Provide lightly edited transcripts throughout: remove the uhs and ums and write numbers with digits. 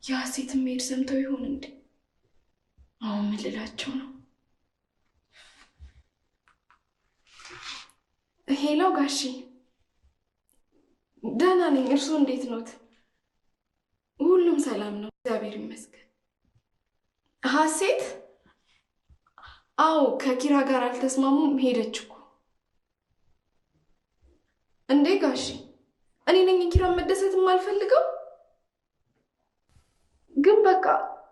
የሐሴት ሜድ ሰምተው ይሆን እንዴ? አሁን ምን ልላቸው ነው? ሄሎ ጋሺ፣ ደህና ነኝ። እርስዎ እንዴት ኖት? ሁሉም ሰላም ነው፣ እግዚአብሔር ይመስገን። ሐሴት? አዎ፣ ከኪራ ጋር አልተስማሙም፣ ሄደች እኮ። እንዴ ጋሺ፣ እኔ ነኝ ኪራን መደሰት የማልፈልገው? ግን በቃ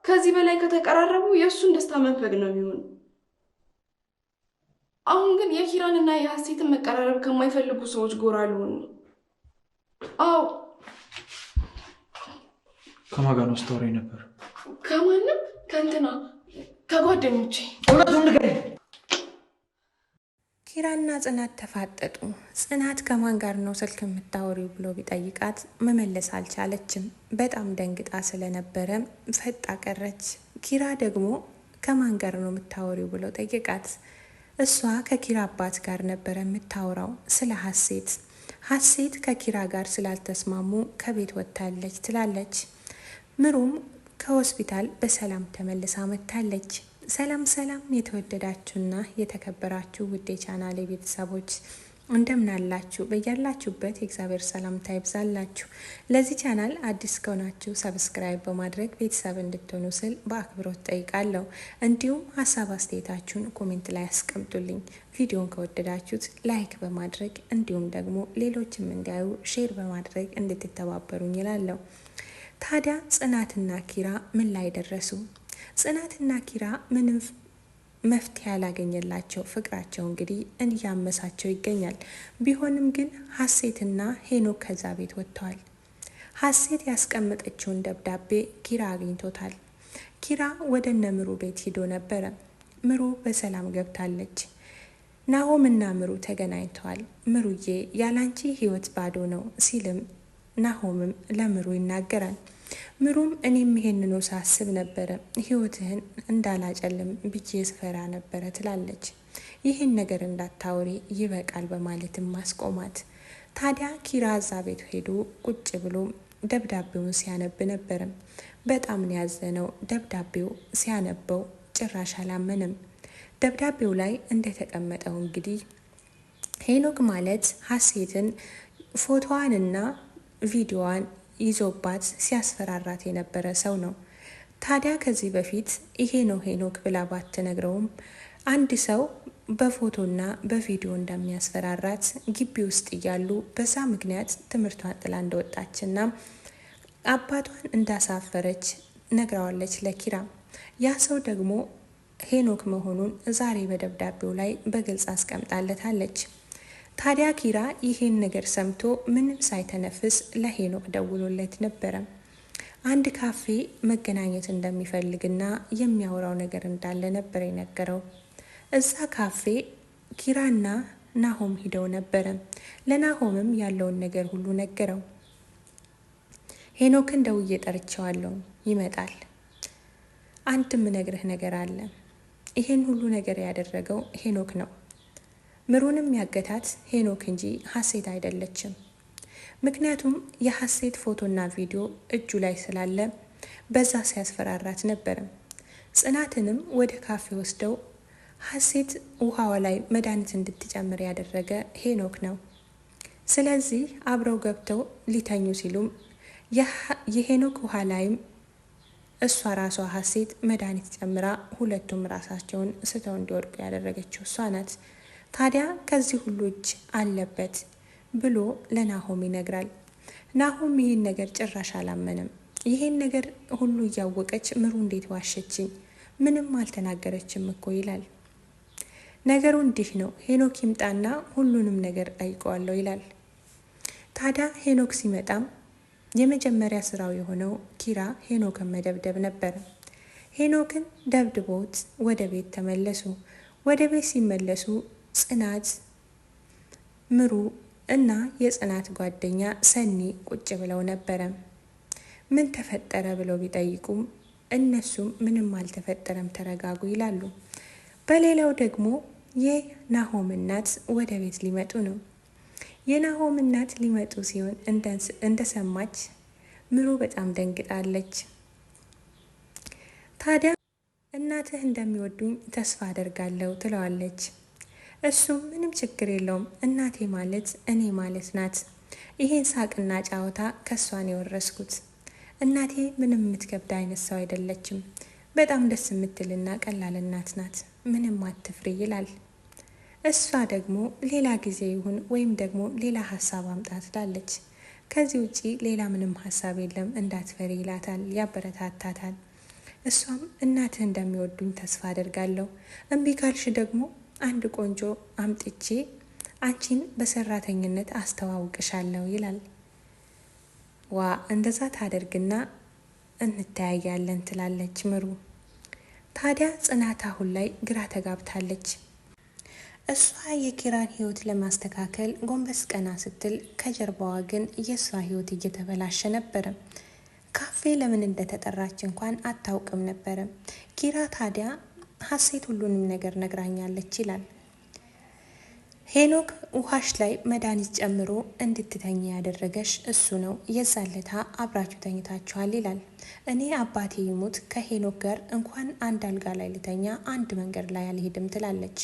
ከዚህ በላይ ከተቀራረቡ የእሱን ደስታ መንፈግ ነው የሚሆነው። አሁን ግን የኪራንና የሐሴትን መቀራረብ ከማይፈልጉ ሰዎች ጎራ ልሆን ነው። አዎ። ከማን ጋር ነው ስታወራኝ ነበር? ከማንም ከእንትና ከጓደኞቼ። እውነቱን ንገረኝ። ኪራና ጽናት ተፋጠጡ። ጽናት ከማን ጋር ነው ስልክ የምታወሪው ብሎ ቢጠይቃት መመለስ አልቻለችም። በጣም ደንግጣ ስለነበረ ፈጣ ቀረች። ኪራ ደግሞ ከማን ጋር ነው የምታወሪው ብሎ ጠይቃት። እሷ ከኪራ አባት ጋር ነበረ የምታወራው ስለ ሐሴት። ሐሴት ከኪራ ጋር ስላልተስማሙ ከቤት ወጥታለች ትላለች። ምሩም ከሆስፒታል በሰላም ተመልሳ መጥታለች። ሰላም ሰላም፣ የተወደዳችሁና የተከበራችሁ ውድ የቻናሌ ቤተሰቦች እንደምን አላችሁ? በያላችሁበት የእግዚአብሔር ሰላምታ ይብዛላችሁ። ለዚህ ቻናል አዲስ ከሆናችሁ ሰብስክራይብ በማድረግ ቤተሰብ እንድትሆኑ ስል በአክብሮት ጠይቃለሁ። እንዲሁም ሀሳብ አስተያየታችሁን ኮሜንት ላይ አስቀምጡልኝ። ቪዲዮን ከወደዳችሁት ላይክ በማድረግ እንዲሁም ደግሞ ሌሎችም እንዲያዩ ሼር በማድረግ እንድትተባበሩኝ ይላለሁ። ታዲያ ጽናትና ኪራ ምን ላይ ደረሱ? ጽናትና ኪራ ምንም መፍትሄ ያላገኘላቸው ፍቅራቸው እንግዲህ እያመሳቸው ይገኛል። ቢሆንም ግን ሐሴትና ሄኖክ ከዛ ቤት ወጥተዋል። ሐሴት ያስቀመጠችውን ደብዳቤ ኪራ አግኝቶታል። ኪራ ወደ እነ ምሩ ቤት ሂዶ ነበረ። ምሩ በሰላም ገብታለች። ናሆምና ምሩ ተገናኝተዋል። ምሩዬ ያላንቺ ህይወት ባዶ ነው ሲልም ናሆምም ለምሩ ይናገራል። ምሩም እኔም ይሄንኑ ሳስብ ነበረ ህይወትህን እንዳላጨልም ብዬ ስፈራ ነበረ ትላለች። ይህን ነገር እንዳታወሪ ይበቃል በማለትም ማስቆማት። ታዲያ ኪራ እዛ ቤት ሄዶ ቁጭ ብሎ ደብዳቤውን ሲያነብ ነበረ። በጣም ነው ያዘነው። ደብዳቤው ሲያነበው ጭራሽ አላመንም። ደብዳቤው ላይ እንደተቀመጠው እንግዲህ ሄኖክ ማለት ሐሴትን ፎቶዋንና ቪዲዮዋን ይዞባት ሲያስፈራራት የነበረ ሰው ነው። ታዲያ ከዚህ በፊት ይሄ ነው ሄኖክ ብላ ባትነግረውም አንድ ሰው በፎቶና በቪዲዮ እንደሚያስፈራራት ግቢ ውስጥ እያሉ በዛ ምክንያት ትምህርቷን ጥላ እንደወጣችና አባቷን እንዳሳፈረች ነግረዋለች ለኪራ። ያ ሰው ደግሞ ሄኖክ መሆኑን ዛሬ በደብዳቤው ላይ በግልጽ አስቀምጣለታለች። ታዲያ ኪራ ይሄን ነገር ሰምቶ ምንም ሳይተነፍስ ለሄኖክ ደውሎለት ነበረ። አንድ ካፌ መገናኘት እንደሚፈልግና የሚያወራው ነገር እንዳለ ነበር የነገረው። እዛ ካፌ ኪራና ናሆም ሂደው ነበረ። ለናሆምም ያለውን ነገር ሁሉ ነገረው። ሄኖክን ደውዬ ጠርቼዋለሁ፣ ይመጣል። አንድ ምነግርህ ነገር አለ። ይሄን ሁሉ ነገር ያደረገው ሄኖክ ነው። ምሩንም ያገታት ሄኖክ እንጂ ሐሴት አይደለችም። ምክንያቱም የሐሴት ፎቶና ቪዲዮ እጁ ላይ ስላለ በዛ ሲያስፈራራት ነበረ። ጽናትንም ወደ ካፌ ወስደው ሐሴት ውሃዋ ላይ መድኃኒት እንድትጨምር ያደረገ ሄኖክ ነው። ስለዚህ አብረው ገብተው ሊተኙ ሲሉም የሄኖክ ውሃ ላይም እሷ ራሷ ሐሴት መድኃኒት ጨምራ ሁለቱም ራሳቸውን ስተው እንዲወድቁ ያደረገችው እሷ ናት። ታዲያ ከዚህ ሁሉ እጅ አለበት ብሎ ለናሆም ይነግራል። ናሆም ይህን ነገር ጭራሽ አላመነም። ይህን ነገር ሁሉ እያወቀች ምሩ እንዴት ዋሸችኝ? ምንም አልተናገረችም እኮ ይላል። ነገሩ እንዲህ ነው፣ ሄኖክ ይምጣና ሁሉንም ነገር ጠይቀዋለሁ ይላል። ታዲያ ሄኖክ ሲመጣም የመጀመሪያ ስራው የሆነው ኪራ ሄኖክን መደብደብ ነበር። ሄኖክን ደብድቦት ወደ ቤት ተመለሱ። ወደ ቤት ሲመለሱ ጽናት፣ ምሩ እና የጽናት ጓደኛ ሰኒ ቁጭ ብለው ነበረ። ምን ተፈጠረ ብለው ቢጠይቁም እነሱም ምንም አልተፈጠረም ተረጋጉ ይላሉ። በሌላው ደግሞ የናሆም እናት ወደ ቤት ሊመጡ ነው። የናሆም እናት ሊመጡ ሲሆን እንደሰማች ምሩ በጣም ደንግጣለች። ታዲያ እናትህ እንደሚወዱኝ ተስፋ አደርጋለሁ ትለዋለች። እሱም ምንም ችግር የለውም እናቴ ማለት እኔ ማለት ናት። ይሄን ሳቅና ጫወታ ከሷን የወረስኩት። እናቴ ምንም የምትከብድ አይነት ሰው አይደለችም። በጣም ደስ የምትልና ቀላል እናት ናት። ምንም አትፍሪ ይላል። እሷ ደግሞ ሌላ ጊዜ ይሁን ወይም ደግሞ ሌላ ሀሳብ አምጣ ትላለች። ከዚህ ውጪ ሌላ ምንም ሀሳብ የለም እንዳትፈሪ ይላታል፣ ያበረታታታል። እሷም እናትህ እንደሚወዱኝ ተስፋ አደርጋለሁ፣ እምቢ ካልሽ ደግሞ አንድ ቆንጆ አምጥቼ አንቺን በሰራተኝነት አስተዋውቅሻለሁ ይላል። ዋ እንደዛ ታደርግና እንተያያለን ትላለች ምሩ። ታዲያ ጽናት አሁን ላይ ግራ ተጋብታለች። እሷ የኪራን ህይወት ለማስተካከል ጎንበስ ቀና ስትል ከጀርባዋ ግን የእሷ ህይወት እየተበላሸ ነበረ። ካፌ ለምን እንደተጠራች እንኳን አታውቅም ነበረ። ኪራ ታዲያ ሀሴት ሁሉንም ነገር ነግራኛለች ይላል። ሄኖክ ውሃሽ ላይ መድኃኒት ጨምሮ እንድትተኛ ያደረገሽ እሱ ነው፣ የዛለታ አብራችሁ ተኝታችኋል ይላል። እኔ አባቴ ይሙት ከሄኖክ ጋር እንኳን አንድ አልጋ ላይ ልተኛ አንድ መንገድ ላይ አልሄድም ትላለች።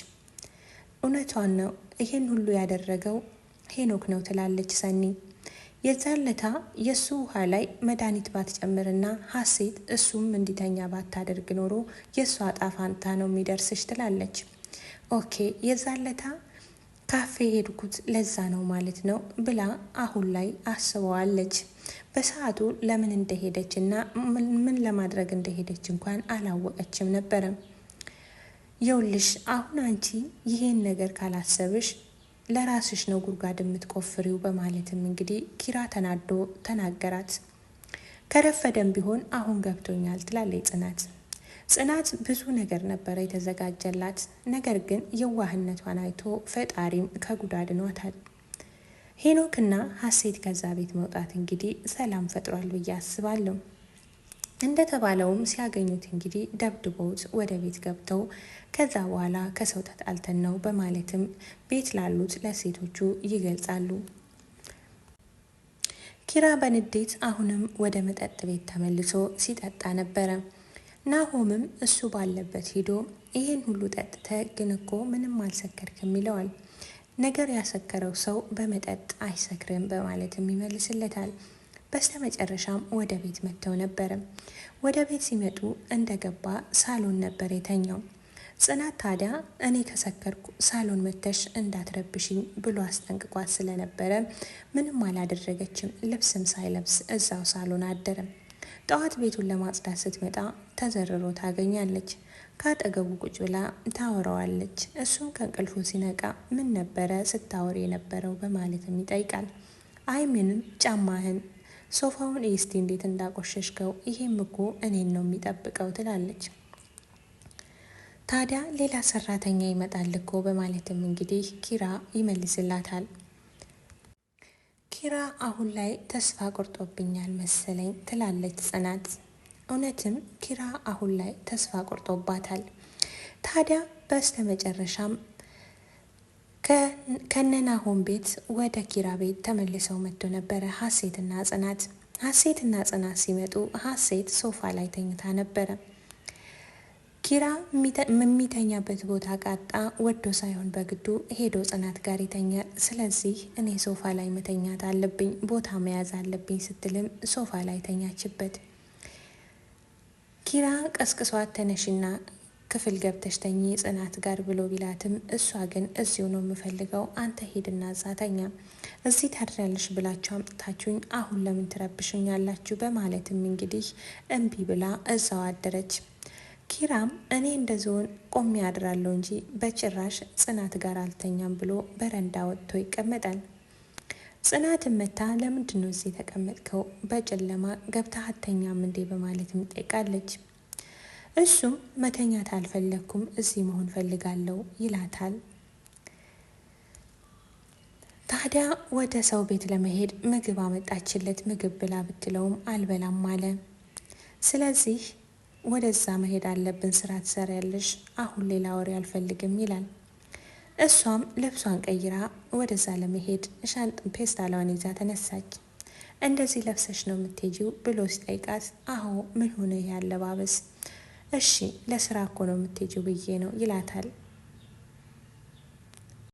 እውነቷን ነው፣ ይሄን ሁሉ ያደረገው ሄኖክ ነው ትላለች ሰኒ። የዛለታ የእሱ ውሃ ላይ መድኃኒት ባትጨምርና ሀሴት እሱም እንዲተኛ ባታደርግ ኖሮ የእሷ ጣፋንታ ነው የሚደርስሽ ትላለች። ኦኬ የዛለታ ካፌ ሄድኩት ለዛ ነው ማለት ነው ብላ አሁን ላይ አስበዋለች። በሰዓቱ ለምን እንደሄደች እና ምን ለማድረግ እንደሄደች እንኳን አላወቀችም ነበረ። የውልሽ አሁን አንቺ ይሄን ነገር ካላሰብሽ ለራስሽ ነው ጉድጓድ የምትቆፍሪው በማለትም እንግዲህ ኪራ ተናዶ ተናገራት። ከረፈደም ቢሆን አሁን ገብቶኛል ትላለች ጽናት ብዙ ነገር ነበረ የተዘጋጀላት። ነገር ግን የዋህነቷን አይቶ ፈጣሪም ከጉድ አድኗታል። ሄኖክና ሀሴት ከዛ ቤት መውጣት እንግዲህ ሰላም ፈጥሯል ብዬ አስባለሁ። እንደተባለውም ሲያገኙት እንግዲህ ደብድበውት ወደ ቤት ገብተው ከዛ በኋላ ከሰው ተጣልተን ነው በማለትም ቤት ላሉት ለሴቶቹ ይገልጻሉ። ኪራ በንዴት አሁንም ወደ መጠጥ ቤት ተመልሶ ሲጠጣ ነበረ። ናሆምም እሱ ባለበት ሂዶ ይህን ሁሉ ጠጥተ ግን እኮ ምንም አልሰከርክም ይለዋል። ነገር ያሰከረው ሰው በመጠጥ አይሰክርም በማለትም ይመልስለታል። በስተመጨረሻም ወደ ቤት መጥተው ነበረ። ወደ ቤት ሲመጡ እንደገባ ሳሎን ነበር የተኛው። ጽናት ታዲያ እኔ ከሰከርኩ ሳሎን መተሽ እንዳትረብሽኝ ብሎ አስጠንቅቋት ስለነበረ ምንም አላደረገችም። ልብስም ሳይለብስ እዛው ሳሎን አደረ። ጠዋት ቤቱን ለማጽዳት ስትመጣ ተዘርሮ ታገኛለች። ካጠገቡ ቁጭ ብላ ታወራዋለች። እሱም ከእንቅልፉ ሲነቃ ምን ነበረ ስታወሪ የነበረው በማለትም ይጠይቃል። አይ ምንም፣ ጫማህን ሶፋውን እስቲ እንዴት እንዳቆሸሽከው፣ ይሄም እኮ እኔን ነው የሚጠብቀው ትላለች። ታዲያ ሌላ ሰራተኛ ይመጣል እኮ በማለትም እንግዲህ ኪራ ይመልስላታል። ኪራ አሁን ላይ ተስፋ ቆርጦብኛል መሰለኝ ትላለች ጽናት። እውነትም ኪራ አሁን ላይ ተስፋ ቆርጦባታል። ታዲያ በስተ መጨረሻም ከነናሆም ቤት ወደ ኪራ ቤት ተመልሰው መጥቶ ነበረ ሀሴትና ጽናት ሲመጡ ሀሴት ሶፋ ላይ ተኝታ ነበረ። ኪራ የሚተኛበት ቦታ ቃጣ ወዶ ሳይሆን በግዱ ሄዶ ጽናት ጋር ይተኛል። ስለዚህ እኔ ሶፋ ላይ መተኛት አለብኝ፣ ቦታ መያዝ አለብኝ ስትልም ሶፋ ላይ ተኛችበት። ኪራ ቀስቅሷት ተነሽና ክፍል ገብተሽ ተኚ ጽናት ጋር ብሎ ቢላትም እሷ ግን እዚሁ ነው የምፈልገው፣ አንተ ሄድና እዛ ተኛ፣ እዚህ ታድራለሽ ብላችሁ አምጥታችሁኝ አሁን ለምን ትረብሽኛላችሁ በማለትም እንግዲህ እምቢ ብላ እዛው አደረች። ኪራም እኔ እንደዚሁን ቆሜ ያድራለሁ እንጂ በጭራሽ ጽናት ጋር አልተኛም ብሎ በረንዳ ወጥቶ ይቀመጣል። ጽናትን መታ ለምንድን ነው እዚህ የተቀመጥከው? በጨለማ ገብተህ አተኛም እንዴ በማለትም ጠይቃለች። እሱም መተኛት አልፈለግኩም፣ እዚህ መሆን ፈልጋለሁ ይላታል። ታዲያ ወደ ሰው ቤት ለመሄድ ምግብ አመጣችለት። ምግብ ብላ ብትለውም አልበላም አለ። ስለዚህ ወደዛ መሄድ አለብን፣ ስራ ትሰሪያለሽ፣ አሁን ሌላ ወሬ አልፈልግም ይላል። እሷም ልብሷን ቀይራ ወደዛ ለመሄድ ፔስታሏን ይዛ ተነሳች። እንደዚህ ለብሰሽ ነው የምትሄጂው ብሎ ሲጠይቃት አሁ ምን ሆነ ያለባበስ? እሺ ለስራ እኮ ነው የምትሄጂው ብዬ ነው ይላታል።